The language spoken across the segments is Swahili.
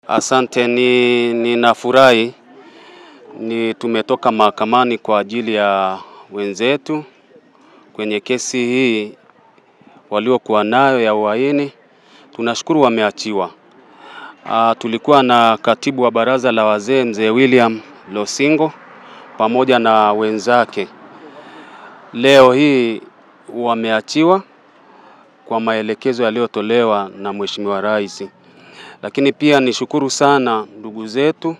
Asante, ninafurahi tumetoka mahakamani kwa ajili ya wenzetu kwenye kesi hii waliokuwa nayo ya uhaini. Tunashukuru wameachiwa. Tulikuwa na katibu wa baraza la wazee mzee William Losingo pamoja na wenzake. Leo hii wameachiwa kwa maelekezo yaliyotolewa na Mheshimiwa Rais. Lakini pia nishukuru sana ndugu zetu,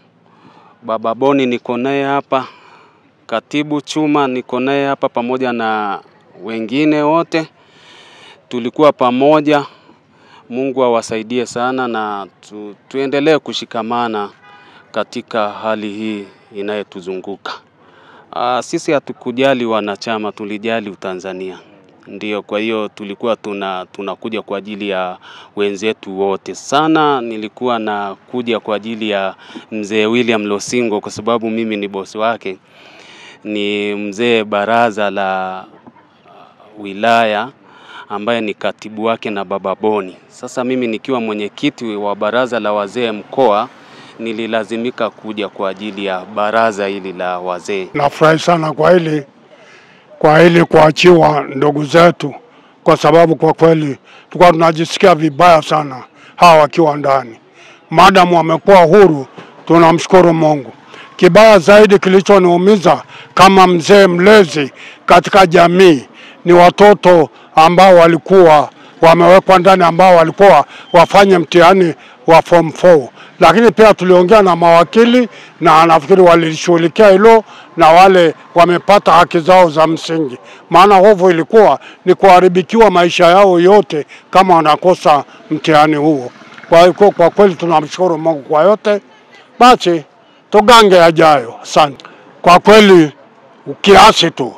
Baba Boni niko naye hapa, Katibu Chuma niko naye hapa pamoja na wengine wote. Tulikuwa pamoja. Mungu awasaidie sana na tuendelee kushikamana katika hali hii inayotuzunguka. Sisi hatukujali wanachama, tulijali Utanzania. Ndio, kwa hiyo tulikuwa tunakuja kwa ajili ya wenzetu wote. Sana nilikuwa nakuja kwa ajili ya mzee William Losingo kwa sababu mimi ni bosi wake. Ni mzee baraza la wilaya ambaye ni katibu wake na Baba Boni. Sasa mimi nikiwa mwenyekiti wa baraza la wazee mkoa nililazimika kuja kwa ajili ya baraza hili la wazee. Nafurahi sana kwa hili kuachiwa ndugu zetu, kwa sababu kwa kweli tulikuwa tunajisikia vibaya sana hawa wakiwa ndani. Madamu wamekuwa huru, tunamshukuru Mungu. Kibaya zaidi kilichoniumiza kama mzee mlezi katika jamii ni watoto ambao walikuwa wamewekwa ndani, ambao walikuwa wafanye mtihani wa form 4. Lakini pia tuliongea na mawakili na nafikiri walishughulikia hilo na wale wamepata haki zao za msingi. Maana hofu ilikuwa ni kuharibikiwa maisha yao yote kama wanakosa mtihani huo. Kwa kweli tunamshukuru Mungu kwa yote. Basi tugange yajayo. Asante. Kwa kweli kiasi tu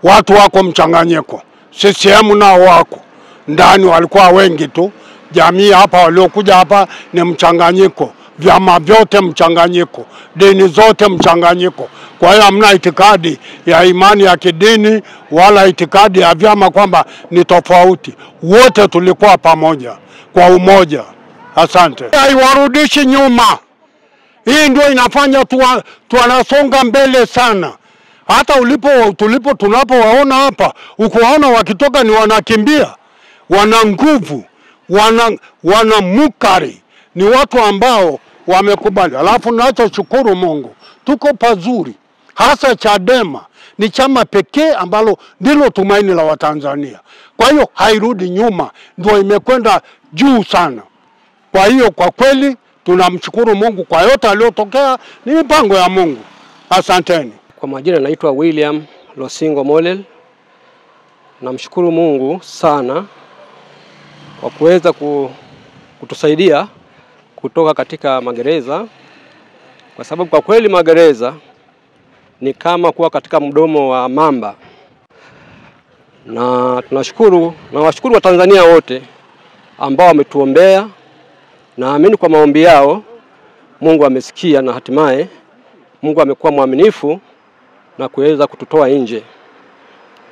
watu wako mchanganyiko. CCM nao wako ndani, walikuwa wengi tu. Jamii hapa waliokuja hapa ni mchanganyiko, vyama vyote mchanganyiko, dini zote mchanganyiko. Kwa hiyo hamna itikadi ya imani ya kidini wala itikadi ya vyama kwamba ni tofauti. Wote tulikuwa pamoja kwa umoja. Asante. Haiwarudishi nyuma. Hii ndio inafanya tunasonga mbele sana. Hata tunapowaona hapa, ukuwaona wakitoka ni wanakimbia, wana nguvu, wana mukari, ni watu ambao wamekubali. Alafu nachoshukuru Mungu, tuko pazuri. Hasa Chadema ni chama pekee ambalo ndilo tumaini la Watanzania. Kwa hiyo hairudi nyuma, ndio imekwenda juu sana. Kwa hiyo kwa kweli tunamshukuru Mungu kwa yote aliyotokea, ni mipango ya Mungu. Asanteni. Kwa majina naitwa William Losingo Molel. Namshukuru Mungu sana kwa kuweza kutusaidia kutoka katika magereza, kwa sababu kwa kweli magereza ni kama kuwa katika mdomo wa mamba. Na tunashukuru na washukuru wa Tanzania wote ambao wametuombea. Naamini kwa maombi yao Mungu amesikia na hatimaye Mungu amekuwa mwaminifu na kuweza kututoa nje.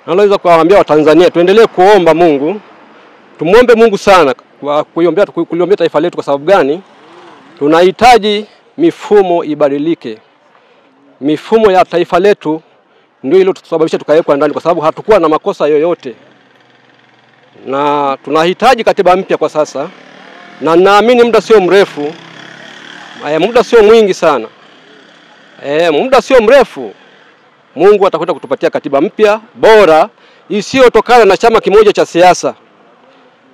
Naweza kuwaambia Watanzania tuendelee kuomba Mungu. Tumuombe Mungu sana kwa kuliombea taifa letu. Kwa sababu gani? Tunahitaji mifumo ibadilike. Mifumo ya taifa letu ndio ile tutasababisha tukawekwa ndani, kwa sababu hatakuwa na makosa yoyote. Na tunahitaji katiba mpya kwa sasa, na naamini muda sio mrefu, muda sio mwingi sana, muda sio mrefu Mungu atakwenda kutupatia katiba mpya bora isiyotokana na chama kimoja cha siasa.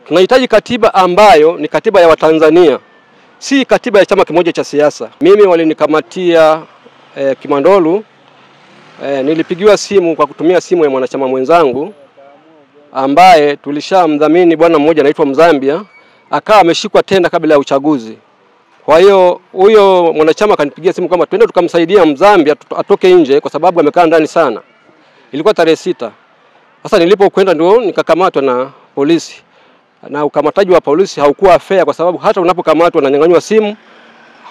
Tunahitaji katiba ambayo ni katiba ya Watanzania, si katiba ya chama kimoja cha siasa. Mimi walinikamatia Kimandolu. Nilipigiwa simu kwa kutumia simu ya mwanachama mwenzangu ambaye tulishamdhamini bwana mmoja anaitwa Mzambia, akawa ameshikwa tena kabla ya uchaguzi. Kwa hiyo huyo mwanachama akanipigia simu kama twende tukamsaidia Mzambia atoke nje kwa sababu amekaa ndani sana. Ilikuwa tarehe 6. Sasa nilipokwenda ndio nikakamatwa na polisi. Na ukamataji wa polisi haukuwa fair, kwa sababu hata unapokamatwa unanyang'anywa simu,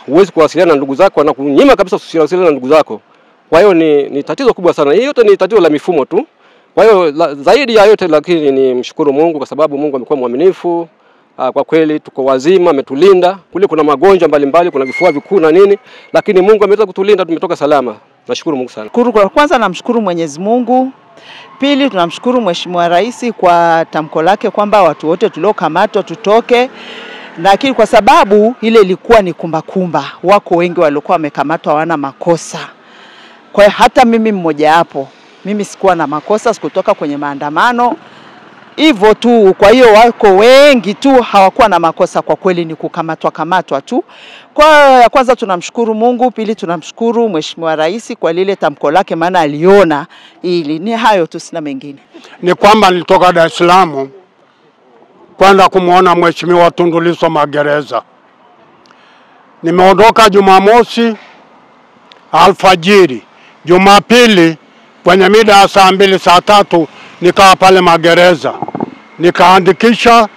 huwezi kuwasiliana na ndugu zako, na kunyima kabisa usiwasiliane na ndugu zako. Kwa hiyo ni tatizo kubwa sana. Hii yote ni tatizo la mifumo tu. Kwa hiyo zaidi ya yote lakini ni mshukuru Mungu, kwa sababu Mungu amekuwa mwaminifu. Kwa kweli tuko wazima, ametulinda. Kule kuna magonjwa mbalimbali, kuna vifua vikuu na nini, lakini Mungu ameweza kutulinda, tumetoka salama. Nashukuru Mungu sana. Kwanza namshukuru Mwenyezi Mungu. Pili tunamshukuru Mheshimiwa Rais kwa tamko lake kwamba watu wote tuliokamatwa tutoke. Lakini kwa sababu ile ilikuwa ni kumbakumba, wako wengi waliokuwa wamekamatwa hawana makosa. Kwa hiyo hata mimi mmoja hapo, mimi sikuwa na makosa, sikutoka kwenye maandamano. Hivyo tu, kwa hiyo wako wengi tu hawakuwa na makosa, kwa kweli ni kukamatwa tu. Kwa kwanza tunamshukuru Mungu, pili tunamshukuru Mheshimiwa Rais kwa lile tamko lake, maana aliona ili ni hayo tu, sina mengine. Ni kwamba nilitoka Dar es Salaam kwenda kumuona Mheshimiwa Tundu Lissu magereza. Nimeondoka Jumamosi alfajiri. Jumapili kwenye mida ya saa 2 saa 3 nikawa pale magereza. Nikaandikisha,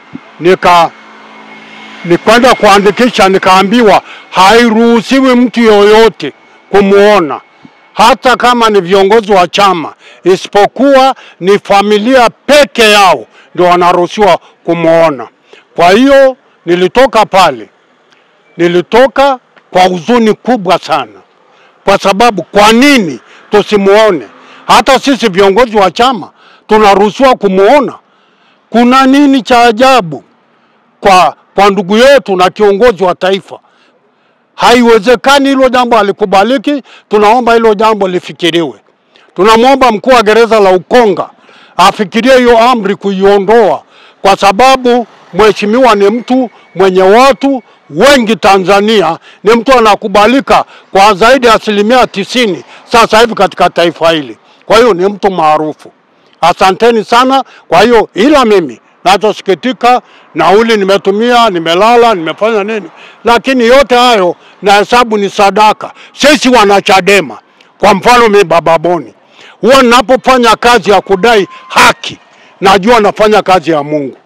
nikwenda kuandikisha, nikaambiwa hairuhusiwi mtu yoyote kumuona, hata kama ni viongozi wa chama, isipokuwa ni familia peke yao ndio wanaruhusiwa kumuona. Kwa hiyo nilitoka pale, nilitoka kwa huzuni kubwa sana, kwa sababu kwa nini tusimuone? Hata sisi viongozi wa chama tunaruhusiwa kumuona. Kuna nini cha ajabu kwa ndugu yetu na kiongozi wa taifa? Haiwezekani, hilo jambo halikubaliki. Tunaomba hilo jambo lifikiriwe. Tunamwomba mkuu wa gereza la Ukonga afikirie hiyo amri kuiondoa, kwa sababu mheshimiwa ni mtu mwenye watu wengi Tanzania, ni mtu anakubalika kwa zaidi ya 90% sasa hivi katika taifa hili. Kwa hiyo ni mtu maarufu. Asanteni sana. Kwa hiyo ila mimi nachosikitika, nauli nimetumia, nimelala, nimefanya nini, lakini yote hayo na hesabu ni sadaka. Sisi wanachadema, kwa mfano mimi Baba Boni, huwa ninapofanya kazi ya kudai haki, najua nafanya kazi ya Mungu.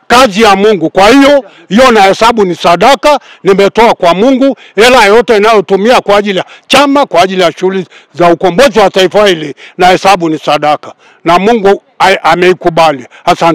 Kazi ya Mungu. Kwa hiyo na hesabu ni sadaka, nimetoa kwa Mungu. Hela yote inayotumia kwa ajili ya chama, kwa ajili ya shughuli za ukombozi wa taifa hili, na hesabu ni sadaka, na Mungu ameikubali. Asante.